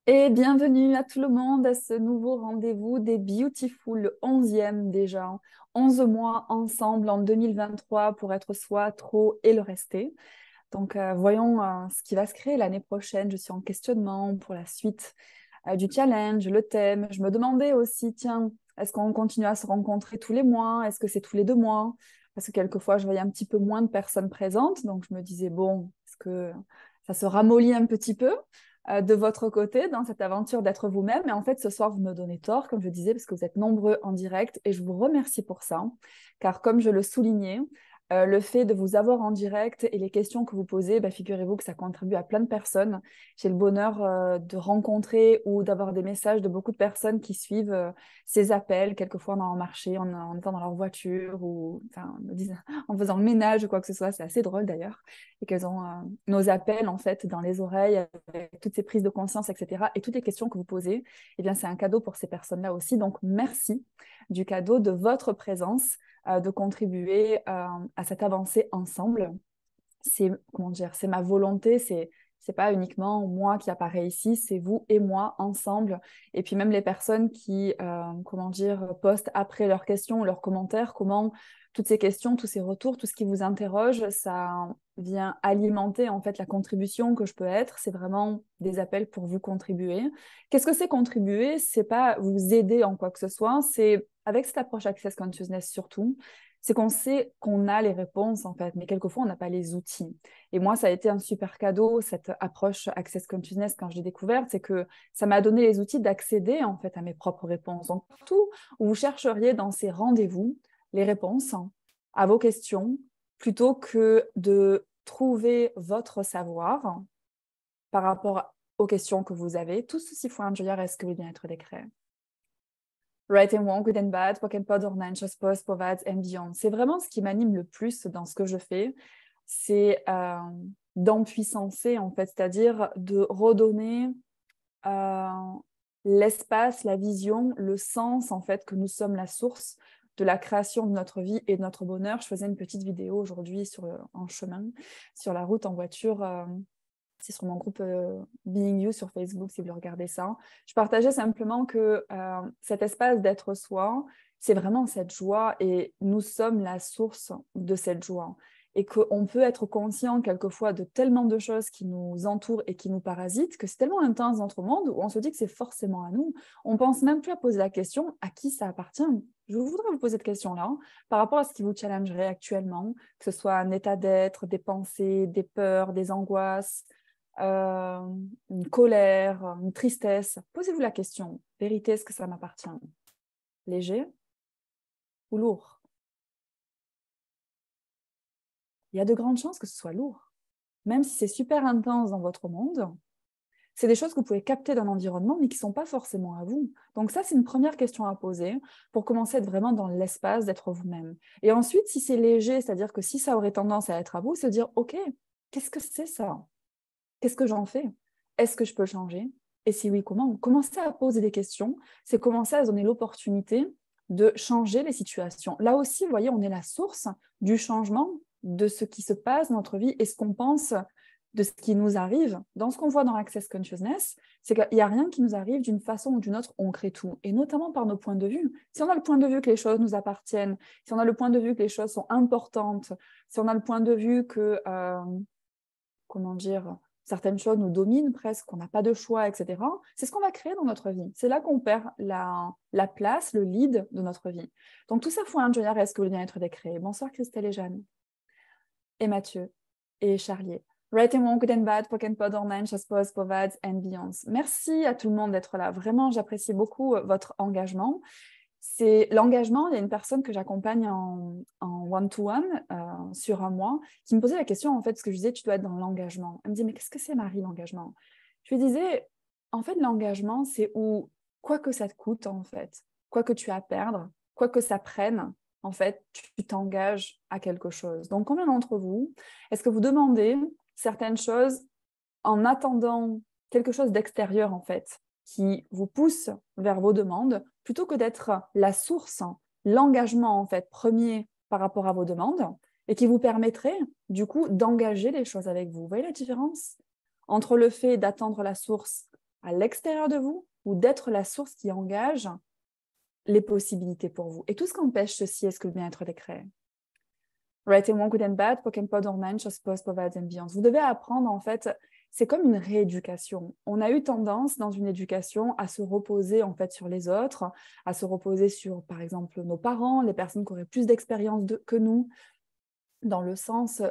Et bienvenue à tout le monde à ce nouveau rendez-vous des Beautiful, le 11e déjà. 11 mois ensemble en 2023 pour être soi, trop et le rester. Donc voyons ce qui va se créer l'année prochaine. Je suis en questionnement pour la suite du challenge, le thème. Je me demandais aussi, tiens, est-ce qu'on continue à se rencontrer tous les mois? Est-ce que c'est tous les 2 mois? Parce que quelquefois, je voyais un petit peu moins de personnes présentes. Donc je me disais, bon, est-ce que ça se ramollit un petit peu de votre côté dans cette aventure d'être vous-même? Et en fait, ce soir, vous me donnez tort, comme je disais, parce que vous êtes nombreux en direct et je vous remercie pour ça. Car comme je le soulignais, le fait de vous avoir en direct et les questions que vous posez, bah, figurez-vous que ça contribue à plein de personnes. J'ai le bonheur de rencontrer ou d'avoir des messages de beaucoup de personnes qui suivent ces appels, quelquefois en marché, en étant dans leur voiture ou enfin, me disent, en faisant le ménage ou quoi que ce soit. C'est assez drôle d'ailleurs. Et qu'elles ont nos appels en fait dans les oreilles avec toutes ces prises de conscience, etc. Et toutes les questions que vous posez, eh bien, c'est un cadeau pour ces personnes-là aussi. Donc, merci du cadeau de votre présence de contribuer à cette avancée ensemble. C'est comment dire, c'est ma volonté, c'est pas uniquement moi qui apparaît ici, c'est vous et moi ensemble. Et puis même les personnes qui, comment dire, postent après leurs questions, leurs commentaires, comment toutes ces questions, tous ces retours, tout ce qui vous interroge, ça vient alimenter en fait la contribution que je peux être. C'est vraiment des appels pour vous contribuer. Qu'est-ce que c'est contribuer? C'est pas vous aider en quoi que ce soit, c'est avec cette approche Access Consciousness surtout, c'est qu'on sait qu'on a les réponses en fait, mais quelquefois on n'a pas les outils. Et moi, ça a été un super cadeau, cette approche Access Consciousness quand je l'ai découverte, c'est que ça m'a donné les outils d'accéder en fait à mes propres réponses. Donc partout où vous chercheriez dans ces rendez-vous les réponses à vos questions, plutôt que de trouver votre savoir par rapport aux questions que vous avez, tout ceci faut injuriar est-ce que le bien-être des créés. Right and wrong, good and bad, poc and pod, ornanchos, post, povads and beyond. C'est vraiment ce qui m'anime le plus dans ce que je fais, c'est d'empuissancer en fait, c'est-à-dire de redonner euh, l'espace, la vision, le sens en fait que nous sommes la source de la création de notre vie et de notre bonheur. Je faisais une petite vidéo aujourd'hui en chemin, sur la route, en voiture. C'est sur mon groupe Being You sur Facebook, si vous regardez ça. Je partageais simplement que cet espace d'être soi, c'est vraiment cette joie et nous sommes la source de cette joie. Et qu'on peut être conscient quelquefois de tellement de choses qui nous entourent et qui nous parasitent, que c'est tellement intense dans notre monde où on se dit que c'est forcément à nous. On pense même plus à poser la question à qui ça appartient. Je voudrais vous poser cette question-là par rapport à ce qui vous challengerait actuellement, que ce soit un état d'être, des pensées, des peurs, des angoisses, une colère, une tristesse. Posez-vous la question, vérité, est-ce que ça m'appartient? Léger ou lourd? Il y a de grandes chances que ce soit lourd. Même si c'est super intense dans votre monde, c'est des choses que vous pouvez capter dans l'environnement, mais qui ne sont pas forcément à vous. Donc ça, c'est une première question à poser pour commencer à être vraiment dans l'espace d'être vous-même. Et ensuite, si c'est léger, c'est-à-dire que si ça aurait tendance à être à vous, se dire, OK, qu'est-ce que c'est ça? Qu'est-ce que j'en fais? Est-ce que je peux le changer? Et si oui, comment? Commencer à poser des questions, c'est commencer à se donner l'opportunité de changer les situations. Là aussi, vous voyez, on est la source du changement de ce qui se passe dans notre vie et ce qu'on pense de ce qui nous arrive. Dans ce qu'on voit dans Access Consciousness, c'est qu'il n'y a rien qui nous arrive d'une façon ou d'une autre, on crée tout, et notamment par nos points de vue. Si on a le point de vue que les choses nous appartiennent, si on a le point de vue que les choses sont importantes, si on a le point de vue que, comment dire, certaines choses nous dominent presque, qu'on n'a pas de choix, etc. C'est ce qu'on va créer dans notre vie. C'est là qu'on perd la place, le lead de notre vie. Donc tout ça, faut un junior, est-ce que le bien-être est créé? Bonsoir Christelle et Jeanne, et Mathieu, et Charlier. Right and wrong, good and bad, poc and pod, online, chasse-pose, povads and beyonds. Merci à tout le monde d'être là. Vraiment, j'apprécie beaucoup votre engagement. C'est l'engagement. Il y a une personne que j'accompagne en one-to-one sur un mois qui me posait la question, en fait, ce que je disais, tu dois être dans l'engagement. Elle me dit, mais qu'est-ce que c'est, Marie, l'engagement? Je lui disais, en fait, l'engagement, c'est où, quoi que ça te coûte, en fait, quoi que tu as à perdre, quoi que ça prenne, en fait, tu t'engages à quelque chose. Donc, combien d'entre vous, est-ce que vous demandez certaines choses en attendant quelque chose d'extérieur, en fait, qui vous pousse vers vos demandes, plutôt que d'être la source, l'engagement, en fait, premier par rapport à vos demandes, et qui vous permettrait, du coup, d'engager les choses avec vous. Vous voyez la différence entre le fait d'attendre la source à l'extérieur de vous ou d'être la source qui engage les possibilités pour vous. Et tout ce qu'empêche ceci, est-ce que le bien-être les crée? Right and wrong, good and bad, poken pod ornan, chose post, provide and beyond. Vous devez apprendre, en fait, c'est comme une rééducation. On a eu tendance dans une éducation à se reposer en fait sur les autres, à se reposer sur, par exemple, nos parents, les personnes qui auraient plus d'expérience que nous, dans le sens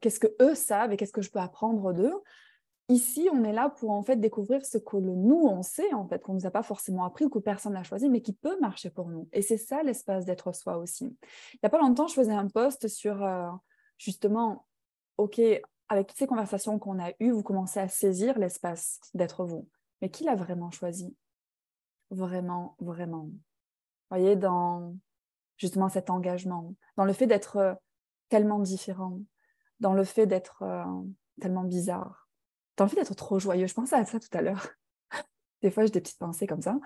qu'est-ce que eux savent et qu'est-ce que je peux apprendre d'eux. Ici, on est là pour en fait découvrir ce que nous, on sait, en fait, qu'on ne nous a pas forcément appris ou que personne n'a choisi, mais qui peut marcher pour nous. Et c'est ça l'espace d'être soi aussi. Il n'y a pas longtemps, je faisais un post sur justement, OK, avec toutes ces conversations qu'on a eues, vous commencez à saisir l'espace d'être vous. Mais qui l'a vraiment choisi? Vraiment, vraiment. Vous voyez, dans justement cet engagement, dans le fait d'être tellement différent, dans le fait d'être tellement bizarre, dans le fait d'être trop joyeux. Je pensais à ça tout à l'heure. Des fois, j'ai des petites pensées comme ça.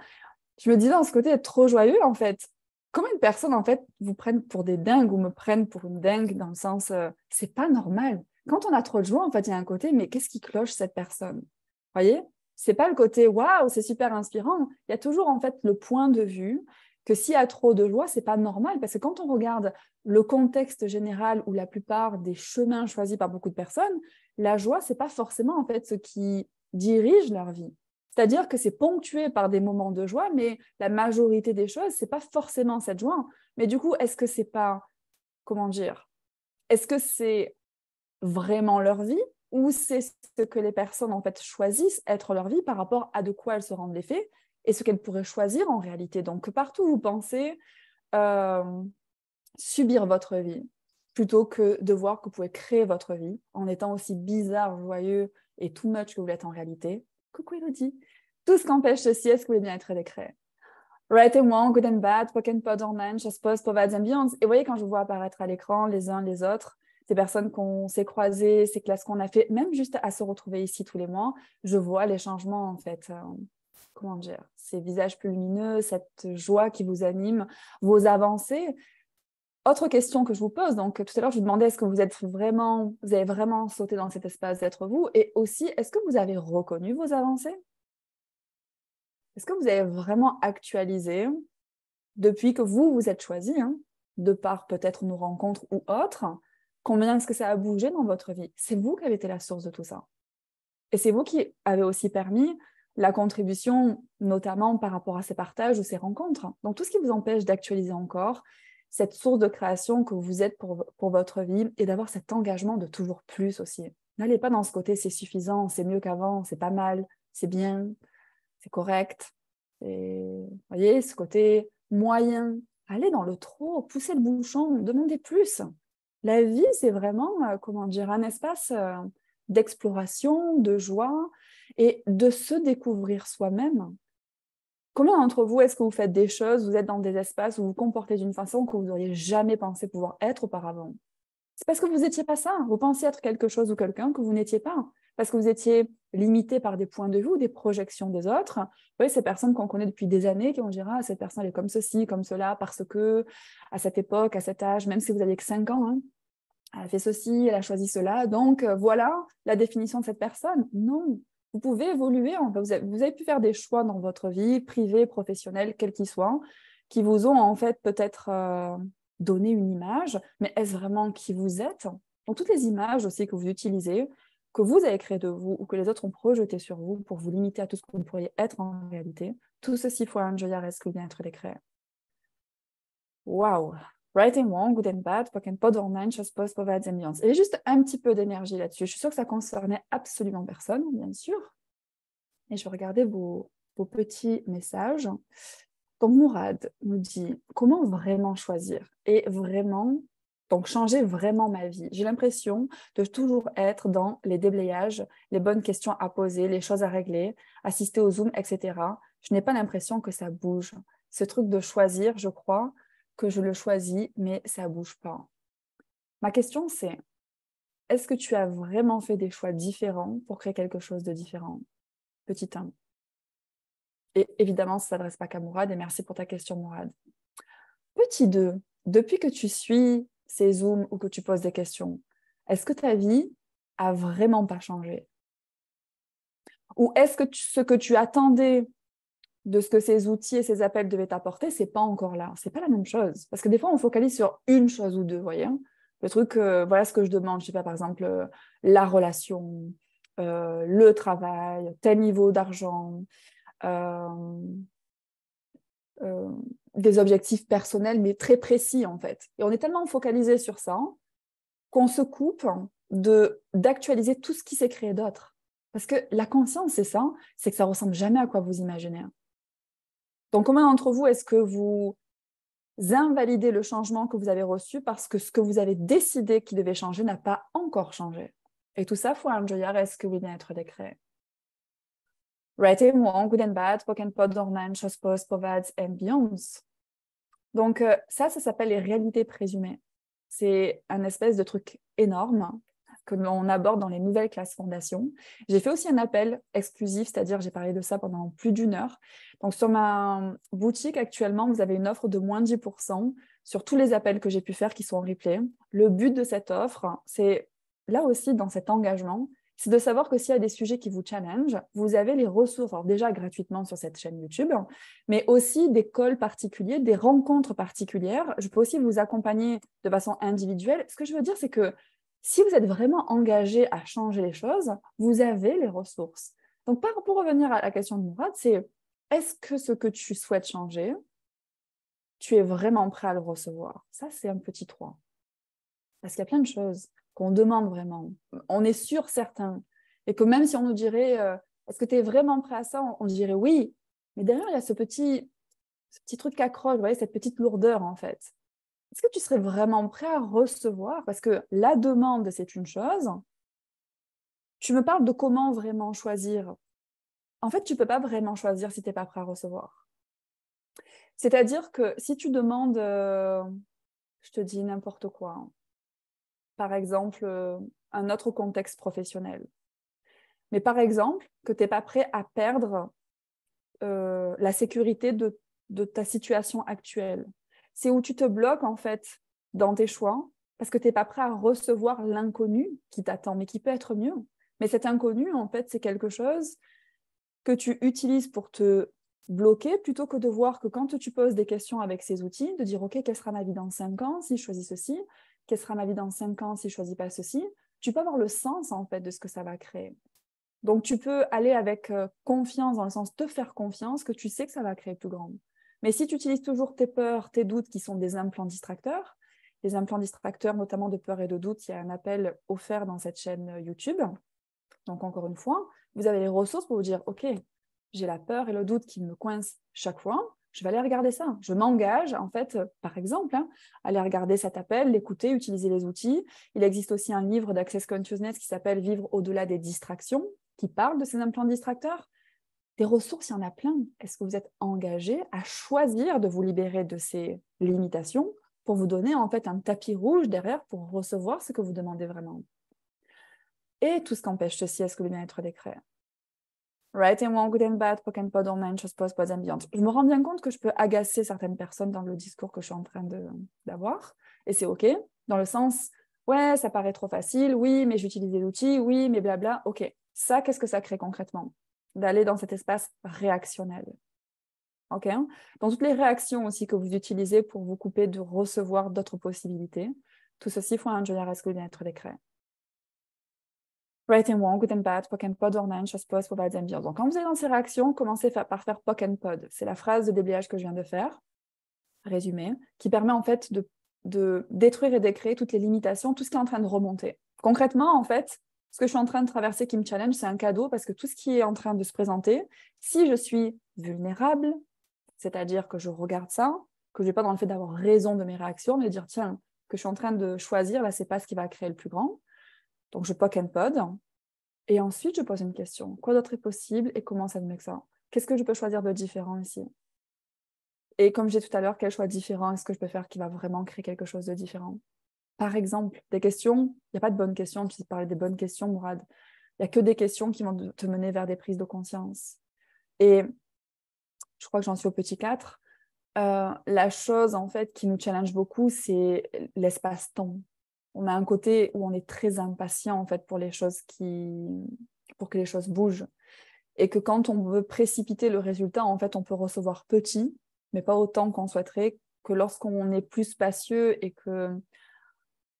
Je me disais, dans ce côté d'être trop joyeux, en fait, comment une personne, en fait, vous prenne pour des dingues ou me prenne pour une dingue dans le sens, c'est pas normal. Quand on a trop de joie, en fait, il y a un côté, mais qu'est-ce qui cloche cette personne? Vous voyez? C'est pas le côté, waouh, c'est super inspirant. Il y a toujours, en fait, le point de vue que s'il y a trop de joie, c'est pas normal. Parce que quand on regarde le contexte général ou la plupart des chemins choisis par beaucoup de personnes, la joie, c'est pas forcément, en fait, ce qui dirige leur vie. C'est-à-dire que c'est ponctué par des moments de joie, mais la majorité des choses, c'est pas forcément cette joie. Mais du coup, est-ce que c'est pas, comment dire, est-ce que c'est vraiment leur vie ou c'est ce que les personnes en fait choisissent être leur vie par rapport à de quoi elles se rendent l'effet et ce qu'elles pourraient choisir en réalité. Donc partout où vous pensez subir votre vie plutôt que de voir que vous pouvez créer votre vie en étant aussi bizarre, joyeux et too much que vous l'êtes en réalité. Coucou Elodie. Tout ce qu'empêche ceci, est-ce que vous voulez bien être décret? Right and wrong, good and bad, poken pod ornan, chasse post, provides and beyond. Et vous voyez, quand je vois apparaître à l'écran les uns les autres, ces personnes qu'on s'est croisées, ces classes qu'on a fait, même juste à se retrouver ici tous les mois, je vois les changements en fait. Comment dire? Ces visages plus lumineux, cette joie qui vous anime, vos avancées. Autre question que je vous pose, donc tout à l'heure je vous demandais est-ce que vous avez vraiment sauté dans cet espace d'être vous, et aussi est-ce que vous avez reconnu vos avancées? Est-ce que vous avez vraiment actualisé depuis que vous vous êtes choisi, de par peut-être nos rencontres ou autres, combien est-ce que ça a bougé dans votre vie? C'est vous qui avez été la source de tout ça. Et c'est vous qui avez aussi permis la contribution, notamment par rapport à ces partages ou ces rencontres. Donc tout ce qui vous empêche d'actualiser encore cette source de création que vous êtes pour votre vie et d'avoir cet engagement de toujours plus aussi. N'allez pas dans ce côté c'est suffisant, c'est mieux qu'avant, c'est pas mal, c'est bien, c'est correct. Et, vous voyez, ce côté moyen, allez dans le trop, poussez le bouchon, demandez plus. La vie, c'est vraiment, comment dire, un espace d'exploration, de joie et de se découvrir soi-même. Combien d'entre vous, est-ce que vous faites des choses, vous êtes dans des espaces où vous vous comportez d'une façon que vous n'auriez jamais pensé pouvoir être auparavant? C'est parce que vous n'étiez pas ça. Vous pensiez être quelque chose ou quelqu'un que vous n'étiez pas. Parce que vous étiez limité par des points de vue ou des projections des autres. Vous voyez, ces personnes qu'on connaît depuis des années, qui vont dire ah, cette personne elle est comme ceci, comme cela, parce que à cette époque, à cet âge, même si vous aviez que 5 ans, elle a fait ceci, elle a choisi cela. Donc voilà la définition de cette personne. Non. Vous pouvez évoluer. Vous avez pu faire des choix dans votre vie, privée, professionnelle, quel qu'il soit, qui vous ont en fait peut-être donné une image, mais est-ce vraiment qui vous êtes? Donc toutes les images aussi que vous utilisez, que vous avez créées de vous ou que les autres ont projetées sur vous pour vous limiter à tout ce que vous pourriez être en réalité, tout ceci faut un joyeux risque ou bien être décret. Waouh! Right and wrong, good and bad, poken pod online, chose post, provides and beyond. Et juste un petit peu d'énergie là-dessus. Je suis sûre que ça concernait absolument personne, bien sûr. Et je vais regarder vos petits messages. Donc Mourad nous dit comment vraiment choisir et vraiment, donc changer vraiment ma vie. J'ai l'impression de toujours être dans les déblayages, les bonnes questions à poser, les choses à régler, assister au Zoom, etc. Je n'ai pas l'impression que ça bouge. Ce truc de choisir, je crois que je le choisis, mais ça ne bouge pas. Ma question c'est, est-ce que tu as vraiment fait des choix différents pour créer quelque chose de différent? Petit 1. Et évidemment, ça ne s'adresse pas qu'à Mourad, et merci pour ta question, Mourad. Petit 2, depuis que tu suis ces Zooms ou que tu poses des questions, est-ce que ta vie a vraiment pas changé? Ou est-ce que ce que tu attendais de ce que ces outils et ces appels devaient t'apporter, c'est pas encore là. C'est pas la même chose. Parce que des fois, on focalise sur une chose ou deux, vous voyez. Le truc, voilà ce que je demande, je sais pas, par exemple, la relation, le travail, tel niveau d'argent, euh, euh, des objectifs personnels, mais très précis, en fait. Et on est tellement focalisé sur ça qu'on se coupe d'actualiser tout ce qui s'est créé d'autre. Parce que la conscience, c'est ça, c'est que ça ressemble jamais à quoi vous imaginez. Donc, combien d'entre vous est-ce que vous invalidez le changement que vous avez reçu parce que ce que vous avez décidé qui devait changer n'a pas encore changé? Et tout ça, faut enjoyer, est-ce que oui bien-être décret? Right and wrong, good and bad, poke and pot, dormant, chose post, povads and beyonds. Donc, ça s'appelle les réalités présumées. C'est un espèce de truc énorme que l'on aborde dans les nouvelles classes fondation. J'ai fait aussi un appel exclusif, c'est-à-dire j'ai parlé de ça pendant plus d'1 heure. Donc, sur ma boutique, actuellement, vous avez une offre de moins 10% sur tous les appels que j'ai pu faire qui sont en replay. Le but de cette offre, c'est là aussi dans cet engagement, c'est de savoir que s'il y a des sujets qui vous challenge, vous avez les ressources, alors déjà gratuitement sur cette chaîne YouTube, mais aussi des calls particuliers, des rencontres particulières. Je peux aussi vous accompagner de façon individuelle. Ce que je veux dire, c'est que si vous êtes vraiment engagé à changer les choses, vous avez les ressources. Donc, pour revenir à la question de Mourad, c'est est-ce que ce que tu souhaites changer, tu es vraiment prêt à le recevoir? Ça, c'est un petit 3. Parce qu'il y a plein de choses qu'on demande vraiment. On est sûr, certain. Et que même si on nous dirait, est-ce que tu es vraiment prêt à ça? On dirait oui. Mais derrière, il y a ce petit truc qui accroche, vous voyez, cette petite lourdeur, en fait. Est-ce que tu serais vraiment prêt à recevoir? Parce que la demande, c'est une chose. Tu me parles de comment vraiment choisir. En fait, tu ne peux pas vraiment choisir si tu n'es pas prêt à recevoir. C'est-à-dire que si tu demandes, je te dis n'importe quoi, par exemple, un autre contexte professionnel. Mais par exemple, que tu n'es pas prêt à perdre la sécurité de ta situation actuelle. C'est où tu te bloques en fait dans tes choix parce que tu n'es pas prêt à recevoir l'inconnu qui t'attend, mais qui peut être mieux. Mais cet inconnu, en fait, c'est quelque chose que tu utilises pour te bloquer plutôt que de voir que quand tu poses des questions avec ces outils, de dire, OK, quelle sera ma vie dans 5 ans si je choisis ceci? Quelle sera ma vie dans 5 ans si je ne choisis pas ceci? Tu peux avoir le sens, en fait, de ce que ça va créer. Donc, tu peux aller avec confiance, dans le sens te faire confiance, que tu sais que ça va créer plus grand. Mais si tu utilises toujours tes peurs, tes doutes, qui sont des implants distracteurs, les implants distracteurs, notamment de peur et de doute, il y a un appel offert dans cette chaîne YouTube. Donc, encore une fois, vous avez les ressources pour vous dire, OK, j'ai la peur et le doute qui me coincent chaque fois, je vais aller regarder ça. Je m'engage, en fait, par exemple, aller regarder cet appel, l'écouter, utiliser les outils. Il existe aussi un livre d'Access Consciousness qui s'appelle « Vivre au-delà des distractions », qui parle de ces implants distracteurs. Des ressources, il y en a plein. Est-ce que vous êtes engagé à choisir de vous libérer de ces limitations pour vous donner en fait un tapis rouge derrière pour recevoir ce que vous demandez vraiment? Et tout ce qu'empêche ceci, est-ce que le bien-être décret? Right and wrong, good and bad, poke and pod, online, chose post, pause ambiante. Je me rends bien compte que je peux agacer certaines personnes dans le discours que je suis en train d'avoir. Et c'est OK, dans le sens, ouais, ça paraît trop facile, oui, mais j'utilise des outils, oui, mais blabla. OK, ça, qu'est-ce que ça crée concrètement? D'aller dans cet espace réactionnel. OK? Dans toutes les réactions aussi que vous utilisez pour vous couper de recevoir d'autres possibilités, tout ceci faut un joyeux est-ce que le bien-être décret? Right and wrong, good and bad, poke and pod, ornament, chose post, provide and beyond. Donc, quand vous êtes dans ces réactions, commencez par faire poke and pod. C'est la phrase de déblayage que je viens de faire, résumé, qui permet en fait de détruire et décréer toutes les limitations, tout ce qui est en train de remonter. Concrètement, en fait, ce que je suis en train de traverser qui me challenge, c'est un cadeau parce que tout ce qui est en train de se présenter, si je suis vulnérable, c'est-à-dire que je regarde ça, que je ne vais pas dans le fait d'avoir raison de mes réactions, mais de dire, tiens, que je suis en train de choisir, là, c'est pas ce qui va créer le plus grand. Donc, je poke and pod. Et ensuite, je pose une question. Quoi d'autre est possible et comment ça me met que ça? Qu'est-ce que je peux choisir de différent ici? Et comme j'ai dit tout à l'heure, quel choix différent est-ce que je peux faire qui va vraiment créer quelque chose de différent? Par exemple, des questions, il n'y a pas de bonnes questions, tu parlais des bonnes questions, Mourad. Il n'y a que des questions qui vont te mener vers des prises de conscience. Et je crois que j'en suis au petit 4. La chose, en fait, qui nous challenge beaucoup, c'est l'espace-temps. On a un côté où on est très impatient, en fait, pour que les choses bougent. et que quand on veut précipiter le résultat, en fait, on peut recevoir petit, mais pas autant qu'on souhaiterait, que lorsqu'on est plus spacieux et que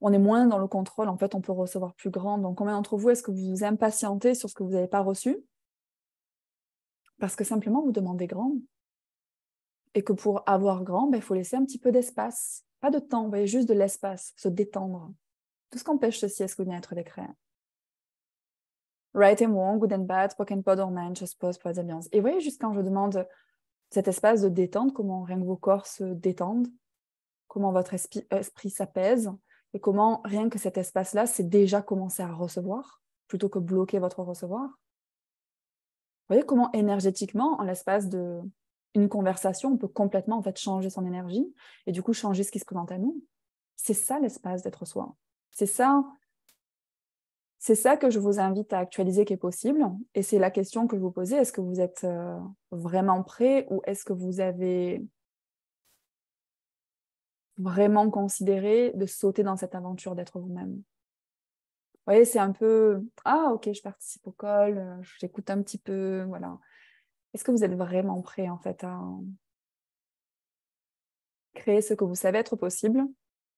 on est moins dans le contrôle, en fait, on peut recevoir plus grand. Donc, combien d'entre vous, est-ce que vous vous impatientez sur ce que vous n'avez pas reçu? Parce que simplement, vous demandez grand. Et que pour avoir grand, il faut laisser un petit peu d'espace. Pas de temps, vous voyez, juste de l'espace, se détendre. Tout ce qu'empêche ceci, est-ce que vous être décret? Right and wrong, good and bad, spoken pod or man, just pause pour les ambiances. Et vous voyez, juste quand je demande cet espace de détente, comment rien que vos corps se détendent, comment votre esprit s'apaise, et comment rien que cet espace-là, c'est déjà commencer à recevoir, plutôt que bloquer votre recevoir. Vous voyez comment énergétiquement, en l'espace de une conversation, on peut complètement en fait changer son énergie, et du coup changer ce qui se présente à nous. C'est ça l'espace d'être soi. C'est ça que je vous invite à actualiser qui est possible. Et c'est la question que je vous posais, est-ce que vous êtes vraiment prêt ou est-ce que vous avez vraiment considéré de sauter dans cette aventure d'être vous-même? Vous voyez, c'est un peu, ah ok, je participe au call, j'écoute un petit peu, voilà. Est-ce que vous êtes vraiment prêt en fait à créer ce que vous savez être possible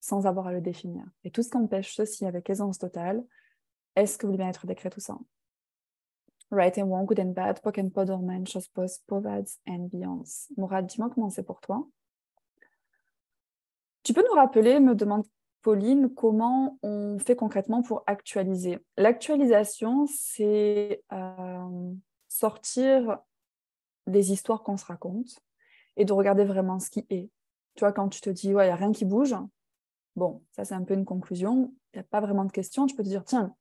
sans avoir à le définir? Et tout ce qu'empêche ceci avec aisance totale, est-ce que vous voulez bien être décret tout ça? Right and wrong, good and bad, poc and pod, orman, chose post, povads and beyonds. Mourad, dis-moi comment c'est pour toi. Tu peux nous rappeler, me demande Pauline, comment on fait concrètement pour actualiser? L'actualisation, c'est sortir des histoires qu'on se raconte et de regarder vraiment ce qui est. Tu vois, quand tu te dis, ouais, il n'y a rien qui bouge, bon, ça c'est un peu une conclusion, il n'y a pas vraiment de question, tu peux te dire, tiens,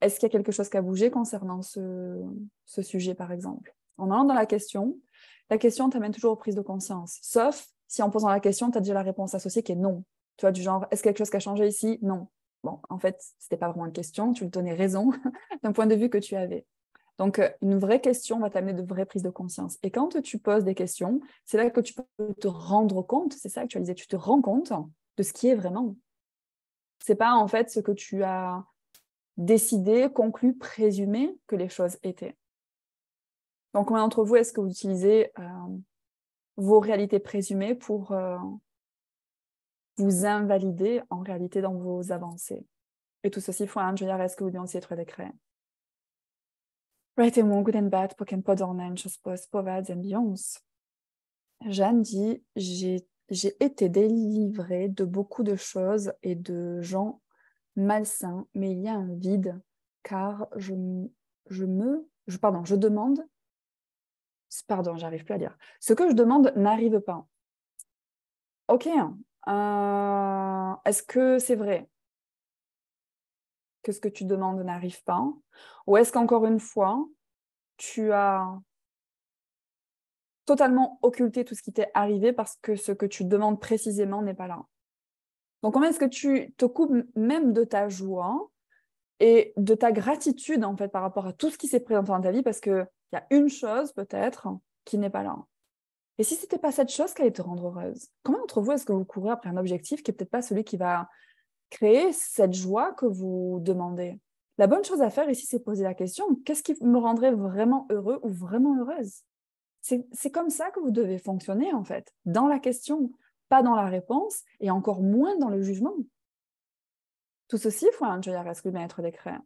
est-ce qu'il y a quelque chose qui a bougé concernant ce sujet, par exemple? En allant dans la question t'amène toujours aux prises de conscience. Sauf si en posant la question, tu as déjà la réponse associée qui est non. Tu vois, du genre, est-ce qu'il y a quelque chose qui a changé ici? Non. Bon, en fait, ce n'était pas vraiment une question, tu lui donnais raison d'un point de vue que tu avais. Donc, une vraie question va t'amener de vraies prises de conscience. Et quand tu poses des questions, c'est là que tu peux te rendre compte, c'est ça actualiser, tu te rends compte de ce qui est vraiment. C'est pas en fait ce que tu as décider, conclu, présumer que les choses étaient. Donc, combien d'entre vous est-ce que vous utilisez vos réalités présumées pour vous invalider en réalité dans vos avancées? Et tout ceci faut un joyard, est-ce que vous bien aussi être décret? Right and wrong, good and bad, poc and pod, ornan, chose post, povads and beyonds. Jeanne dit, j'ai été délivrée de beaucoup de choses et de gens malsains, mais il y a un vide, car je demande, pardon, j'arrive plus à lire. Ce que je demande n'arrive pas. Ok, est-ce que c'est vrai que ce que tu demandes n'arrive pas? Ou est-ce qu'encore une fois, tu as totalement occulté tout ce qui t'est arrivé parce que ce que tu demandes précisément n'est pas là? Donc, comment est-ce que tu te coupes même de ta joie et de ta gratitude en fait par rapport à tout ce qui s'est présenté dans ta vie parce qu'il y a une chose peut-être qui n'est pas là? Et si ce n'était pas cette chose qui allait te rendre heureuse? Combien d'entre vous est-ce que vous courez après un objectif qui n'est peut-être pas celui qui va créer cette joie que vous demandez? La bonne chose à faire ici, c'est poser la question, qu'est-ce qui me rendrait vraiment heureux ou vraiment heureuse? C'est comme ça que vous devez fonctionner en fait, dans la question, pas dans la réponse et encore moins dans le jugement. Tout ceci, il faut un joyard est-ce que bien être décret.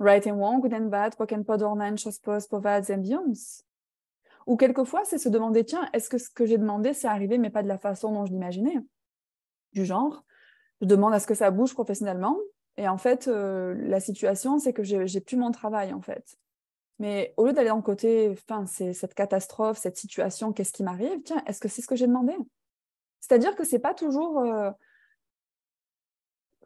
Right and wrong, good and bad, poc and pod, ornan, chose post, povads and beyonds. Ou quelquefois, c'est se demander, tiens, est-ce que ce que j'ai demandé, c'est arrivé, mais pas de la façon dont je l'imaginais? Du genre, je demande à ce que ça bouge professionnellement, et en fait, la situation, c'est que j'ai plus mon travail, en fait. Mais au lieu d'aller dans le côté, enfin, c'est cette catastrophe, cette situation, qu'est-ce qui m'arrive? Tiens, est-ce que c'est ce que j'ai demandé? C'est-à-dire que c'est pas toujours...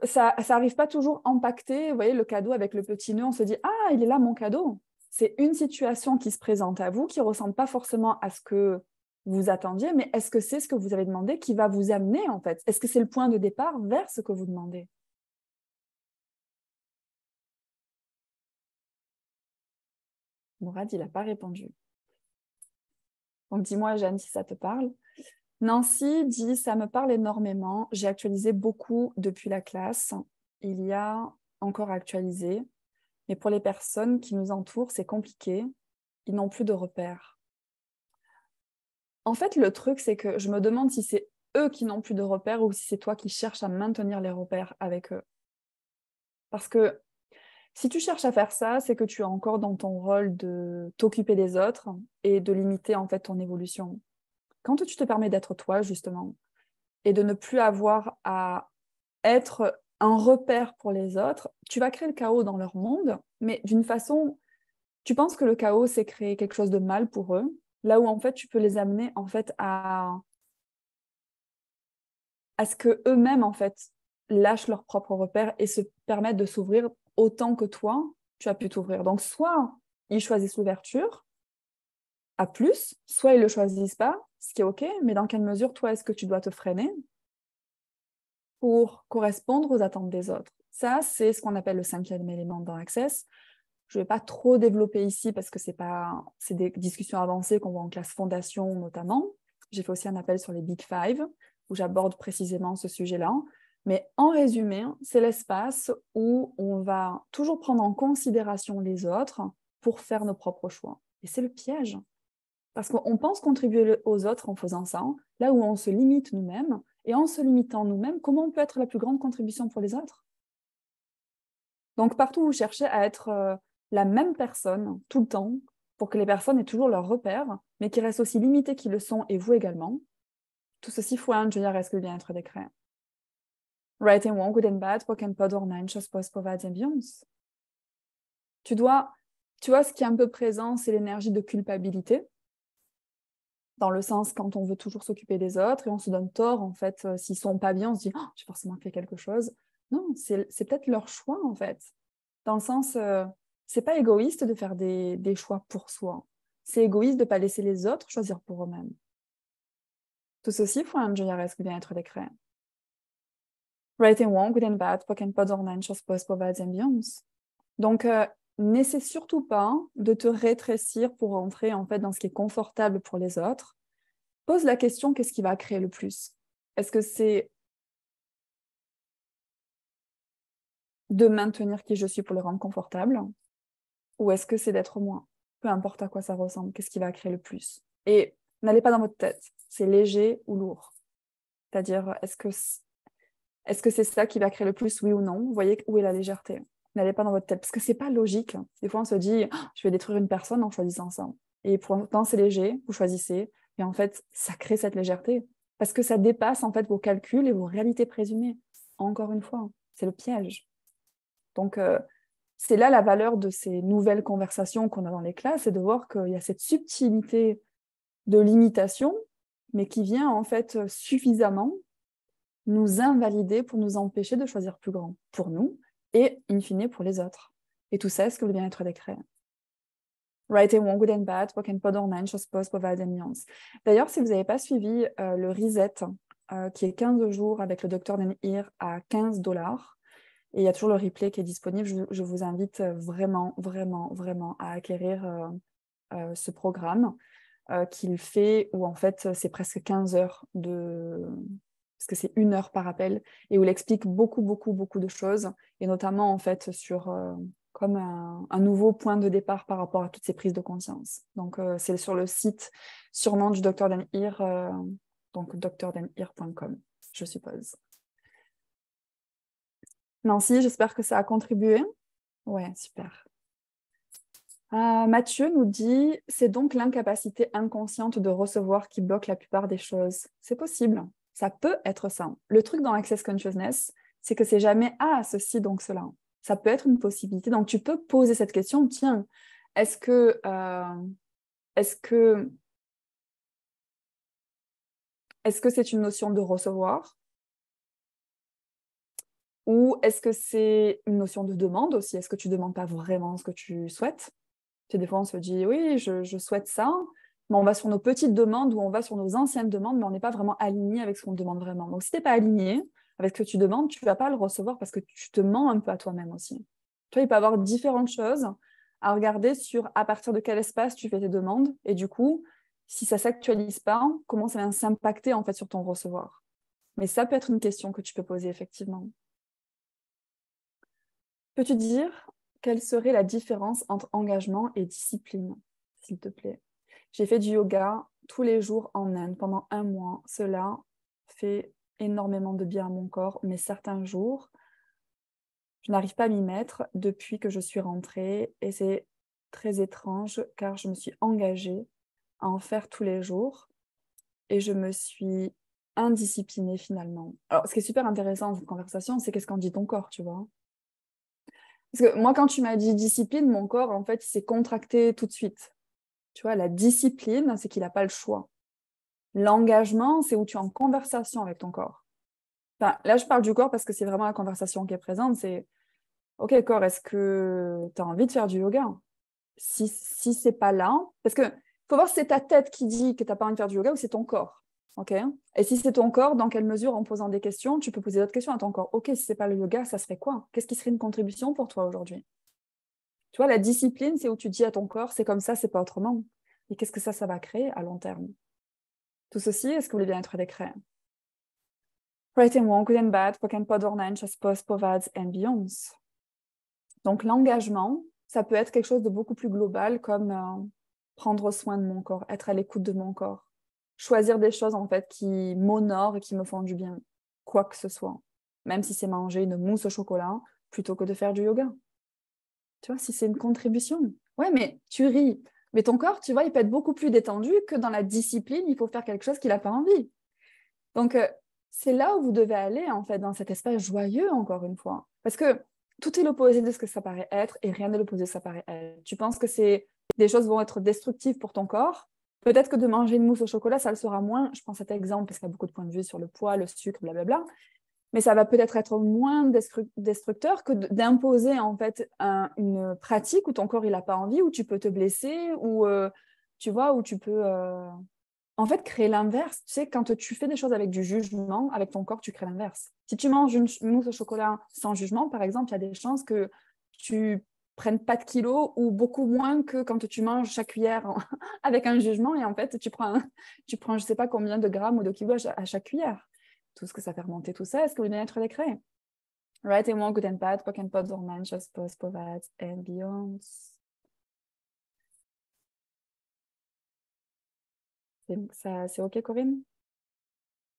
ça arrive pas toujours empaqueté, vous voyez, le cadeau avec le petit nœud, on se dit, ah, il est là mon cadeau. C'est une situation qui se présente à vous, qui ne ressemble pas forcément à ce que vous attendiez, mais est-ce que c'est ce que vous avez demandé qui va vous amener, en fait? Est-ce que c'est le point de départ vers ce que vous demandez? Mourad, il n'a pas répondu. Donc, dis-moi, Jeanne, si ça te parle. Nancy dit, ça me parle énormément. J'ai actualisé beaucoup depuis la classe. Il y a encore à actualiser. Mais pour les personnes qui nous entourent, c'est compliqué. Ils n'ont plus de repères. En fait, le truc, c'est que je me demande si c'est eux qui n'ont plus de repères ou si c'est toi qui cherches à maintenir les repères avec eux. Parce que si tu cherches à faire ça, c'est que tu es encore dans ton rôle de t'occuper des autres et de limiter en fait ton évolution. Quand tu te permets d'être toi, justement, et de ne plus avoir à être un repère pour les autres, tu vas créer le chaos dans leur monde, mais d'une façon, tu penses que le chaos, c'est créer quelque chose de mal pour eux, là où en fait, tu peux les amener en fait à ce que eux-mêmes en fait lâchent leurs propres repères et se permettent de s'ouvrir autant que toi, tu as pu t'ouvrir. Donc, soit ils choisissent l'ouverture à plus, soit ils ne le choisissent pas, ce qui est OK, mais dans quelle mesure, toi, est-ce que tu dois te freiner pour correspondre aux attentes des autres? Ça, c'est ce qu'on appelle le 5e élément dans Access. Je ne vais pas trop développer ici parce que c'est des discussions avancées qu'on voit en classe fondation notamment. J'ai fait aussi un appel sur les Big Five où j'aborde précisément ce sujet-là. Mais en résumé, c'est l'espace où on va toujours prendre en considération les autres pour faire nos propres choix. Et c'est le piège. Parce qu'on pense contribuer aux autres en faisant ça, là où on se limite nous-mêmes. Et en se limitant nous-mêmes, comment on peut être la plus grande contribution pour les autres? Donc, partout où vous cherchez à être la même personne tout le temps, pour que les personnes aient toujours leur repère, mais qui restent aussi limitées qu'ils le sont, et vous également, tout ceci faut est-ce que le bien-être des créés. Right and wrong, good and bad, broken and pod or nine, chose post, provide ambiance. Tu vois, ce qui est un peu présent, c'est l'énergie de culpabilité, dans le sens quand on veut toujours s'occuper des autres et on se donne tort, en fait, s'ils sont pas bien, on se dit oh, « j'ai forcément fait quelque chose ». Non, c'est peut-être leur choix, en fait. Dans le sens, c'est pas égoïste de faire des choix pour soi. C'est égoïste de ne pas laisser les autres choisir pour eux-mêmes. Tout ceci faut un que bien-être des créés. Right and wrong, good and bad, poc and pod or nine, chose post, provide ambiance. Donc, n'essaie surtout pas de te rétrécir pour rentrer en fait dans ce qui est confortable pour les autres. Pose la question, qu'est-ce qui va créer le plus? Est-ce que c'est de maintenir qui je suis pour le rendre confortable? Ou est-ce que c'est d'être moi? Peu importe à quoi ça ressemble, qu'est-ce qui va créer le plus? Et n'allez pas dans votre tête, c'est léger ou lourd. C'est-à-dire, est-ce que c'est ça qui va créer le plus, oui ou non? Vous voyez où est la légèreté? N'allez pas dans votre tête, parce que c'est pas logique. Des fois, on se dit, oh, je vais détruire une personne en choisissant ça. Et pourtant, c'est léger, vous choisissez, et en fait, ça crée cette légèreté. Parce que ça dépasse en fait vos calculs et vos réalités présumées. Encore une fois, c'est le piège. Donc, c'est là la valeur de ces nouvelles conversations qu'on a dans les classes, c'est de voir qu'il y a cette subtilité de limitation, mais qui vient en fait suffisamment nous invalider pour nous empêcher de choisir plus grand pour nous et, in fine, pour les autres. Et tout ça, est-ce que le bien-être des créés? Right and wrong, good and bad, broken and pod or nine, chose post, provide ambiance. D'ailleurs, si vous n'avez pas suivi le reset, qui est 15 jours avec le Dr. Dan Heer à $15, et il y a toujours le replay qui est disponible. Je vous invite vraiment, vraiment, vraiment à acquérir ce programme qu'il fait, où en fait, c'est presque 15 heures parce que c'est 1 heure par appel, et où il explique beaucoup, beaucoup, beaucoup de choses, et notamment en fait sur comme un nouveau point de départ par rapport à toutes ces prises de conscience. Donc, c'est sur le site sûrement du Dr. Dan Heer, donc drdanheer.com, je suppose. Nancy, j'espère que ça a contribué. Ouais, super. Mathieu nous dit, c'est donc l'incapacité inconsciente de recevoir qui bloque la plupart des choses. C'est possible, ça peut être ça. Le truc dans Access Consciousness, c'est que c'est jamais ceci donc cela. Ça peut être une possibilité. Donc tu peux poser cette question, tiens, est-ce que c'est une notion de recevoir? Ou est-ce que c'est une notion de demande aussi? Est-ce que tu ne demandes pas vraiment ce que tu souhaites? Des fois, on se dit, oui, je souhaite ça, mais on va sur nos petites demandes ou on va sur nos anciennes demandes, mais on n'est pas vraiment aligné avec ce qu'on demande vraiment. Donc, si tu n'es pas aligné avec ce que tu demandes, tu ne vas pas le recevoir parce que tu te mens un peu à toi-même aussi. Tu vois, il peut y avoir différentes choses à regarder sur à partir de quel espace tu fais tes demandes. Et du coup, si ça ne s'actualise pas, comment ça va s'impacter en fait sur ton recevoir. Mais ça peut être une question que tu peux poser effectivement. Peux-tu dire quelle serait la différence entre engagement et discipline, s'il te plaît? J'ai fait du yoga tous les jours en Inde pendant 1 mois. Cela fait énormément de bien à mon corps, mais certains jours, je n'arrive pas à m'y mettre depuis que je suis rentrée et c'est très étrange car je me suis engagée à en faire tous les jours et je me suis indisciplinée finalement. Alors, ce qui est super intéressant dans cette conversation, c'est qu'est-ce qu'en dit ton corps, tu vois? Parce que moi, quand tu m'as dit discipline, mon corps, en fait, il s'est contracté tout de suite. Tu vois, la discipline, c'est qu'il n'a pas le choix. L'engagement, c'est où tu es en conversation avec ton corps. Enfin, là, je parle du corps parce que c'est vraiment la conversation qui est présente. C'est, OK, corps, est-ce que tu as envie de faire du yoga? Si c'est pas là, parce que faut voir si c'est ta tête qui dit que tu n'as pas envie de faire du yoga ou c'est ton corps. OK? Et si c'est ton corps, dans quelle mesure, en posant des questions, tu peux poser d'autres questions à ton corps. OK, si c'est pas le yoga, ça serait quoi? Qu'est-ce qui serait une contribution pour toi aujourd'hui? Tu vois, la discipline, c'est où tu dis à ton corps, c'est comme ça, c'est pas autrement. Et qu'est-ce que ça va créer à long terme? Tout ceci, est-ce que vous voulez bien être décret? Writing wrong, good and bad, poken pod ornanch, post, povads and beyonds. Donc l'engagement, ça peut être quelque chose de beaucoup plus global comme prendre soin de mon corps, être à l'écoute de mon corps, choisir des choses en fait qui m'honorent et qui me font du bien, quoi que ce soit. Même si c'est manger une mousse au chocolat plutôt que de faire du yoga. Tu vois, si c'est une contribution. Ouais, mais tu ris. Mais ton corps, tu vois, il peut être beaucoup plus détendu que dans la discipline, il faut faire quelque chose qu'il n'a pas envie. Donc, c'est là où vous devez aller, en fait, dans cet espace joyeux, encore une fois. Parce que tout est l'opposé de ce que ça paraît être et rien n'est l'opposé de ce que ça paraît être. Tu penses que des choses vont être destructives pour ton corps. Peut-être que de manger une mousse au chocolat, ça le sera moins. Je prends cet exemple parce qu'il y a beaucoup de points de vue sur le poids, le sucre, blablabla. Mais ça va peut-être être moins destructeur que d'imposer en fait une pratique où ton corps il n'a pas envie, où tu peux te blesser, ou tu vois, où tu peux en fait créer l'inverse. Tu sais, quand tu fais des choses avec du jugement, avec ton corps, tu crées l'inverse. Si tu manges une mousse au chocolat sans jugement, par exemple, il y a des chances que tu prennes pas de kilos ou beaucoup moins que quand tu manges chaque cuillère avec un jugement et en fait tu prends je sais pas combien de grammes ou de kilos à chaque cuillère. Tout ce que ça fait remonter tout ça, est-ce que vous venez d'être décret? Right and wrong, good and bad, pock and pods, ornaments, post, povads, and beyond. C'est OK, Corinne?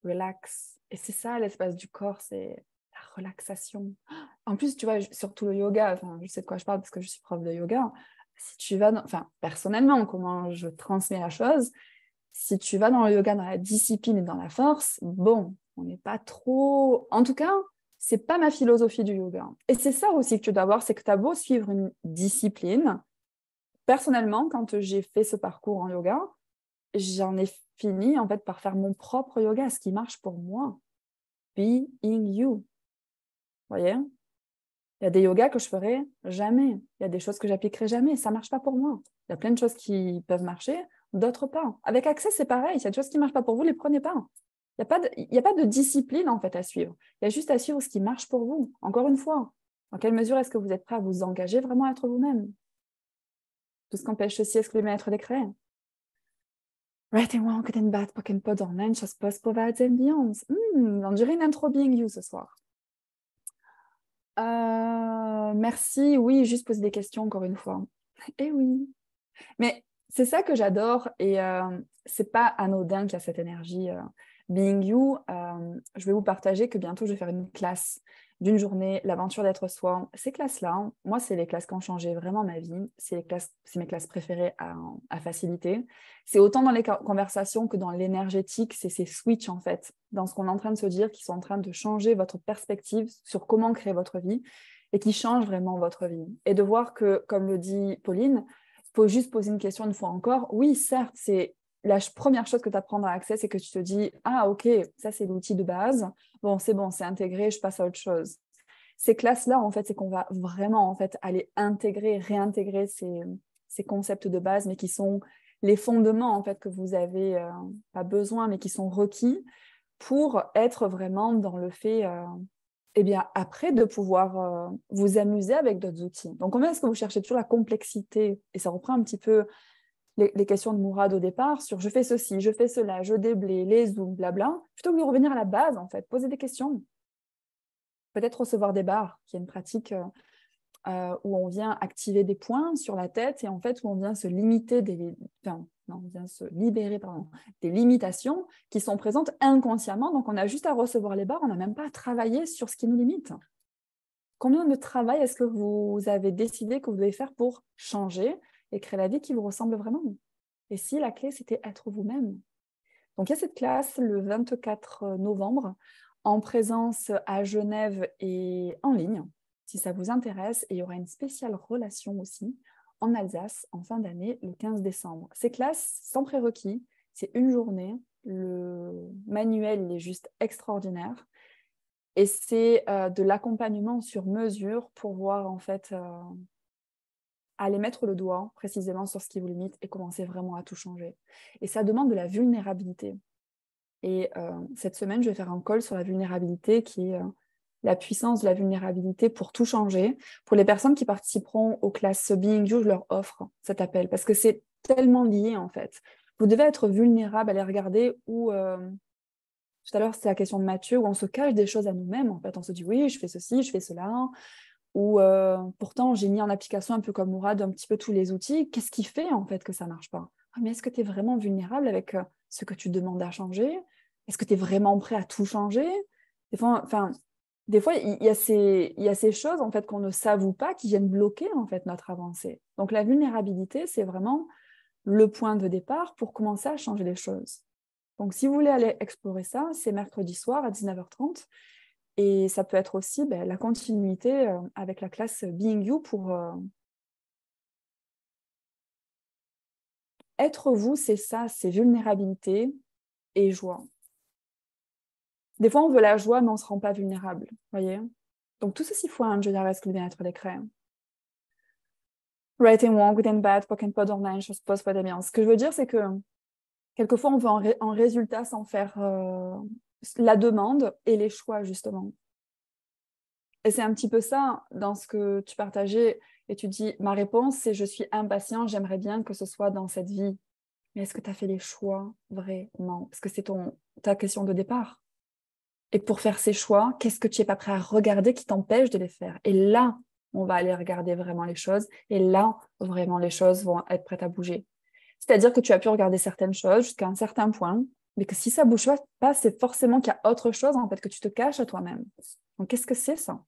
Relax. Et c'est ça, l'espace du corps, c'est la relaxation. En plus, tu vois, surtout le yoga, enfin, je sais de quoi je parle parce que je suis prof de yoga. Si tu vas enfin, personnellement, comment je transmets la chose, si tu vas dans le yoga, dans la discipline et dans la force, bon, on n'est pas trop... En tout cas, c'est pas ma philosophie du yoga. Et c'est ça aussi que tu dois voir, c'est que tu as beau suivre une discipline. Personnellement, quand j'ai fait ce parcours en yoga, j'en ai fini en fait par faire mon propre yoga, ce qui marche pour moi. Being you. Vous voyez? Il y a des yogas que je ferai jamais. Il y a des choses que j'appliquerai jamais. Ça ne marche pas pour moi. Il y a plein de choses qui peuvent marcher, d'autres pas. Avec Access, c'est pareil. S'il y a des choses qui ne marchent pas pour vous, ne les prenez pas. Il y a pas de discipline en fait à suivre. Il y a juste à suivre ce qui marche pour vous. Encore une fois, dans quelle mesure est-ce que vous êtes prêt à vous engager vraiment à être vous-même? Tout ce qu'empêche ceci, est-ce que vous voulez être décret? Right and wrong, good and bad, pock and pod, ornaments, post, povads and beyonds. On dirait une intro Being You ce soir. Merci, oui, juste poser des questions encore une fois. Eh oui. Mais c'est ça que j'adore et c'est pas anodin qu'il y a cette énergie. Being You, je vais vous partager que bientôt je vais faire une classe d'une journée, l'aventure d'être soi. Ces classes-là, moi, c'est les classes qui ont changé vraiment ma vie. C'est mes classes préférées à faciliter. C'est autant dans les conversations que dans l'énergétique, c'est ces switches en fait, dans ce qu'on est en train de se dire, qui sont en train de changer votre perspective sur comment créer votre vie et qui changent vraiment votre vie. Et de voir que, comme le dit Pauline, il faut juste poser une question une fois encore. Oui, certes, c'est la première chose que tu apprends dans Access, c'est que tu te dis « Ah, ok, ça c'est l'outil de base. Bon, c'est intégré, je passe à autre chose. » Ces classes-là, en fait, c'est qu'on va vraiment en fait, aller intégrer, réintégrer ces concepts de base, mais qui sont les fondements en fait, que vous avez pas besoin, mais qui sont requis pour être vraiment dans le fait eh bien, après, de pouvoir vous amuser avec d'autres outils. Donc, combien est-ce que vous cherchez toujours la complexité? Et ça reprend un petit peu les questions de Mourad au départ sur je fais ceci, je fais cela, je déblaye, les zooms, blabla, plutôt que de revenir à la base, en fait, poser des questions. Peut-être recevoir des barres, qui est une pratique où on vient activer des points sur la tête et en fait où on vient se limiter on vient se libérer des limitations qui sont présentes inconsciemment. Donc on a juste à recevoir les barres, on n'a même pas à travailler sur ce qui nous limite. Combien de travail est-ce que vous avez décidé que vous devez faire pour changer et créer la vie qui vous ressemble vraiment? Et si la clé, c'était être vous-même? Donc, il y a cette classe le 24 novembre en présence à Genève et en ligne, si ça vous intéresse. Et il y aura une spéciale relation aussi en Alsace en fin d'année, le 15 décembre. Ces classes sans prérequis, c'est une journée. Le manuel, il est juste extraordinaire. Et c'est de l'accompagnement sur mesure pour voir en fait aller mettre le doigt précisément sur ce qui vous limite et commencer vraiment à tout changer. Et ça demande de la vulnérabilité. Et cette semaine, je vais faire un call sur la vulnérabilité qui est la puissance de la vulnérabilité pour tout changer. Pour les personnes qui participeront aux classes Being You, je leur offre cet appel parce que c'est tellement lié en fait. Vous devez être vulnérable, aller regarder où... tout à l'heure, c'était la question de Mathieu, où on se cache des choses à nous-mêmes. En fait, on se dit oui, je fais ceci, je fais cela. Ou pourtant, j'ai mis en application un peu comme Mourad un petit peu tous les outils. Qu'est-ce qui fait en fait que ça ne marche pas? Ah, mais est-ce que tu es vraiment vulnérable avec ce que tu demandes à changer? Est-ce que tu es vraiment prêt à tout changer? Des fois, il y a ces choses en fait qu'on ne s'avoue pas qui viennent bloquer en fait notre avancée. Donc la vulnérabilité, c'est vraiment le point de départ pour commencer à changer les choses. Donc si vous voulez aller explorer ça, c'est mercredi soir à 19h30. Et ça peut être aussi la continuité avec la classe Being You pour être vous, c'est ça, c'est vulnérabilité et joie. Des fois, on veut la joie, mais on ne se rend pas vulnérable, voyez. Donc, tout ceci fois un, je dirais, ce que le bien-être des crèmes. Right and wrong, good and bad, pock and pod online, chose pose pas bien. Ce que je veux dire, c'est que quelquefois, on veut en résultat sans faire la demande et les choix, justement. Et c'est un petit peu ça dans ce que tu partageais et tu dis, ma réponse, c'est je suis impatient, j'aimerais bien que ce soit dans cette vie. Mais est-ce que tu as fait les choix vraiment? Parce que c'est ta question de départ. Et pour faire ces choix, qu'est-ce que tu n'es pas prêt à regarder qui t'empêche de les faire? Et là, on va aller regarder vraiment les choses. Et là, vraiment, les choses vont être prêtes à bouger. C'est-à-dire que tu as pu regarder certaines choses jusqu'à un certain point, mais que si ça ne bouge pas, c'est forcément qu'il y a autre chose en fait que tu te caches à toi-même. Donc, qu'est-ce que c'est ça?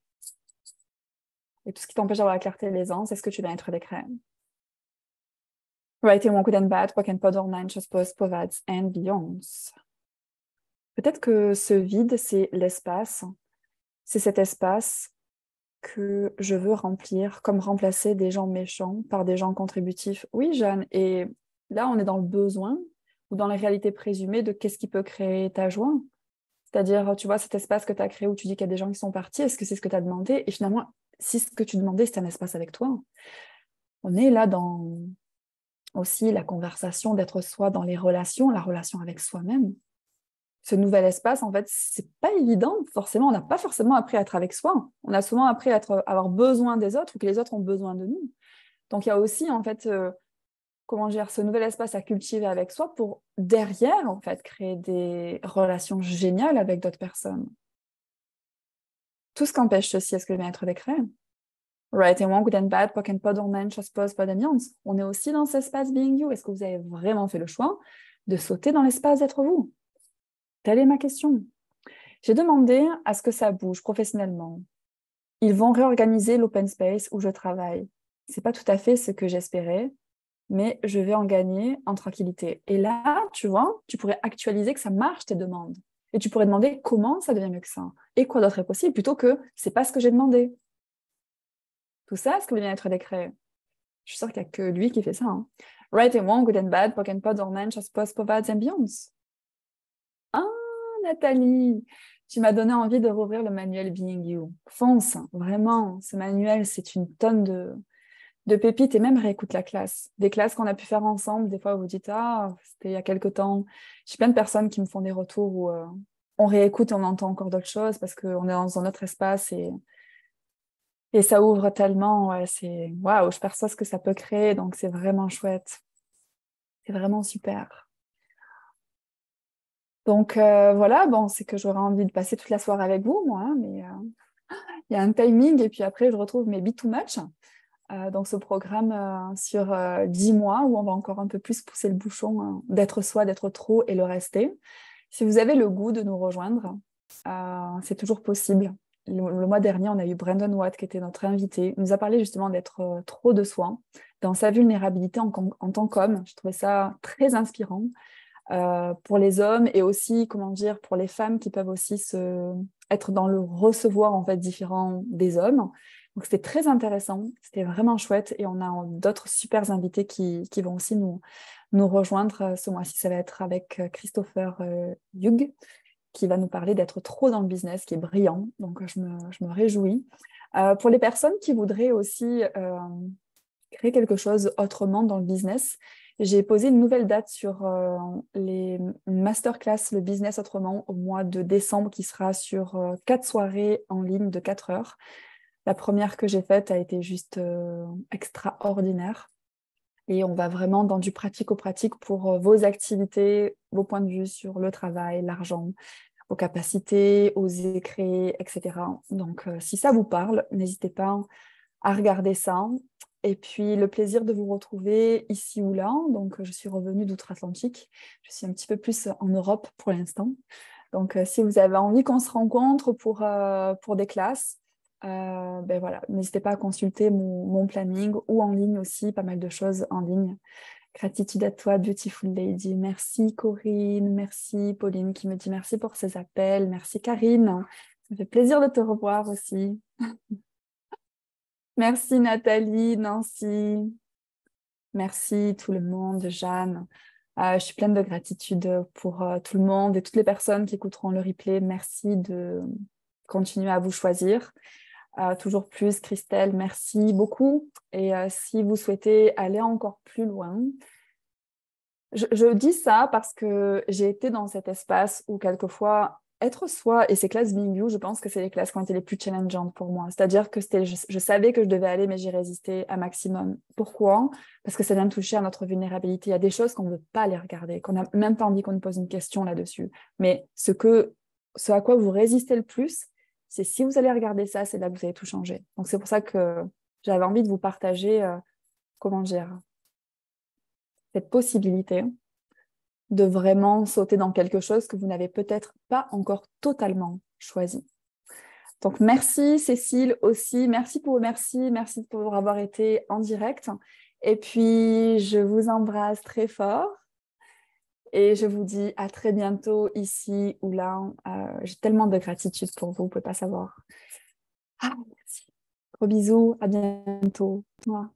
Et tout ce qui t'empêche d'avoir la clarté et l'aisance, est-ce que tu viens être des crèmes? Right and wrong, good and bad, pock and pod online, chose pose, povads and beyonds. Peut-être que ce vide, c'est l'espace. C'est cet espace que je veux remplir, comme remplacer des gens méchants par des gens contributifs. Oui, Jeanne, et là, on est dans le besoin ou dans la réalité présumée de qu'est-ce qui peut créer ta joie. C'est-à-dire, tu vois, cet espace que tu as créé où tu dis qu'il y a des gens qui sont partis, est-ce que c'est ce que tu as demandé? Et finalement, si ce que tu demandais, c'est un espace avec toi, on est là dans aussi la conversation d'être soi dans les relations, la relation avec soi-même. Ce nouvel espace, en fait, c'est pas évident. Forcément, on n'a pas forcément appris à être avec soi. On a souvent appris à avoir besoin des autres ou que les autres ont besoin de nous. Donc, il y a aussi, en fait, comment dire, ce nouvel espace à cultiver avec soi pour derrière, en fait, créer des relations géniales avec d'autres personnes. Tout ce qu'empêche ceci, est-ce que le bien-être des crèmes? Right and wrong, good and bad, pock and pod, online, chose pose, pas d'ambiance. On est aussi dans cet espace being you. Est-ce que vous avez vraiment fait le choix de sauter dans l'espace d'être vous? Telle est ma question. J'ai demandé à ce que ça bouge professionnellement. Ils vont réorganiser l'open space où je travaille. C'est pas tout à fait ce que j'espérais, mais je vais en gagner en tranquillité. Et là, tu vois, tu pourrais actualiser que ça marche tes demandes. Et tu pourrais demander comment ça devient mieux que ça. Et quoi d'autre est possible, plutôt que c'est pas ce que j'ai demandé. Tout ça, est-ce que le bien-être des créé? Je suis sûre qu'il n'y a que lui qui fait ça. Hein. Right and wrong, good and bad, pock and pod, ornament, just post, povads, ambiance. Ah, Nathalie, tu m'as donné envie de rouvrir le manuel Being You. Fonce, vraiment, ce manuel, c'est une tonne de pépites et même réécoute la classe. Des classes qu'on a pu faire ensemble, des fois vous dites, ah, c'était il y a quelque temps. J'ai plein de personnes qui me font des retours où on réécoute et on entend encore d'autres choses parce qu'on est dans un autre espace et ça ouvre tellement, ouais, c'est waouh, je perçois ce que ça peut créer, donc c'est vraiment chouette. C'est vraiment super. Donc voilà, bon, c'est que j'aurais envie de passer toute la soirée avec vous, moi, hein, mais il y a un timing et puis après, je retrouve mes Be Too Much. Donc, ce programme sur 10 mois où on va encore un peu plus pousser le bouchon d'être soi, d'être trop et le rester. Si vous avez le goût de nous rejoindre, c'est toujours possible. Le mois dernier, on a eu Brandon Watt qui était notre invité. Il nous a parlé justement d'être trop de soi dans sa vulnérabilité en tant qu'homme. Je trouvais ça très inspirant pour les hommes et aussi, comment dire, pour les femmes qui peuvent aussi être dans le recevoir en fait différent des hommes. Donc c'était très intéressant, c'était vraiment chouette et on a d'autres super invités qui vont aussi nous rejoindre ce mois-ci. Ça va être avec Christopher Hugh qui va nous parler d'être trop dans le business, qui est brillant. Donc je me réjouis. Pour les personnes qui voudraient aussi créer quelque chose autrement dans le business, j'ai posé une nouvelle date sur les masterclass Le Business Autrement au mois de décembre qui sera sur 4 soirées en ligne de 4 heures. La première que j'ai faite a été juste extraordinaire. Et on va vraiment dans du pratico-pratique pour vos activités, vos points de vue sur le travail, l'argent, vos capacités, oser créer, etc. Donc, si ça vous parle, n'hésitez pas à regarder ça. Et puis, le plaisir de vous retrouver ici ou là. Donc, je suis revenue d'outre-Atlantique. Je suis un petit peu plus en Europe pour l'instant. Donc, si vous avez envie qu'on se rencontre pour des classes, ben voilà, n'hésitez pas à consulter mon planning ou en ligne aussi, pas mal de choses en ligne. Gratitude à toi, Beautiful Lady. Merci Corinne, merci Pauline qui me dit merci pour ces appels. Merci Karine, ça me fait plaisir de te revoir aussi. Merci Nathalie, Nancy, merci tout le monde, Jeanne. Je suis pleine de gratitude pour tout le monde et toutes les personnes qui écouteront le replay. Merci de continuer à vous choisir. Toujours plus, Christelle, merci beaucoup. Et si vous souhaitez aller encore plus loin, je dis ça parce que j'ai été dans cet espace où quelquefois être soi et ces classes Being You, je pense que c'est les classes qui ont été les plus challengeantes pour moi. C'est-à-dire que je savais que je devais aller, mais j'ai résisté un maximum. Pourquoi? Parce que ça vient de toucher à notre vulnérabilité. Il y a des choses qu'on ne veut pas aller regarder, qu'on n'a même pas envie qu'on nous pose une question là-dessus. Mais ce à quoi vous résistez le plus, c'est si vous allez regarder ça, c'est là que vous allez tout changer. Donc c'est pour ça que j'avais envie de vous partager, comment dire, cette possibilité de vraiment sauter dans quelque chose que vous n'avez peut-être pas encore totalement choisi. Donc merci Cécile aussi, merci pour avoir été en direct. Et puis je vous embrasse très fort et je vous dis à très bientôt ici ou là. J'ai tellement de gratitude pour vous, vous ne pouvez pas savoir. Ah, merci. Gros bisous, à bientôt. Au revoir.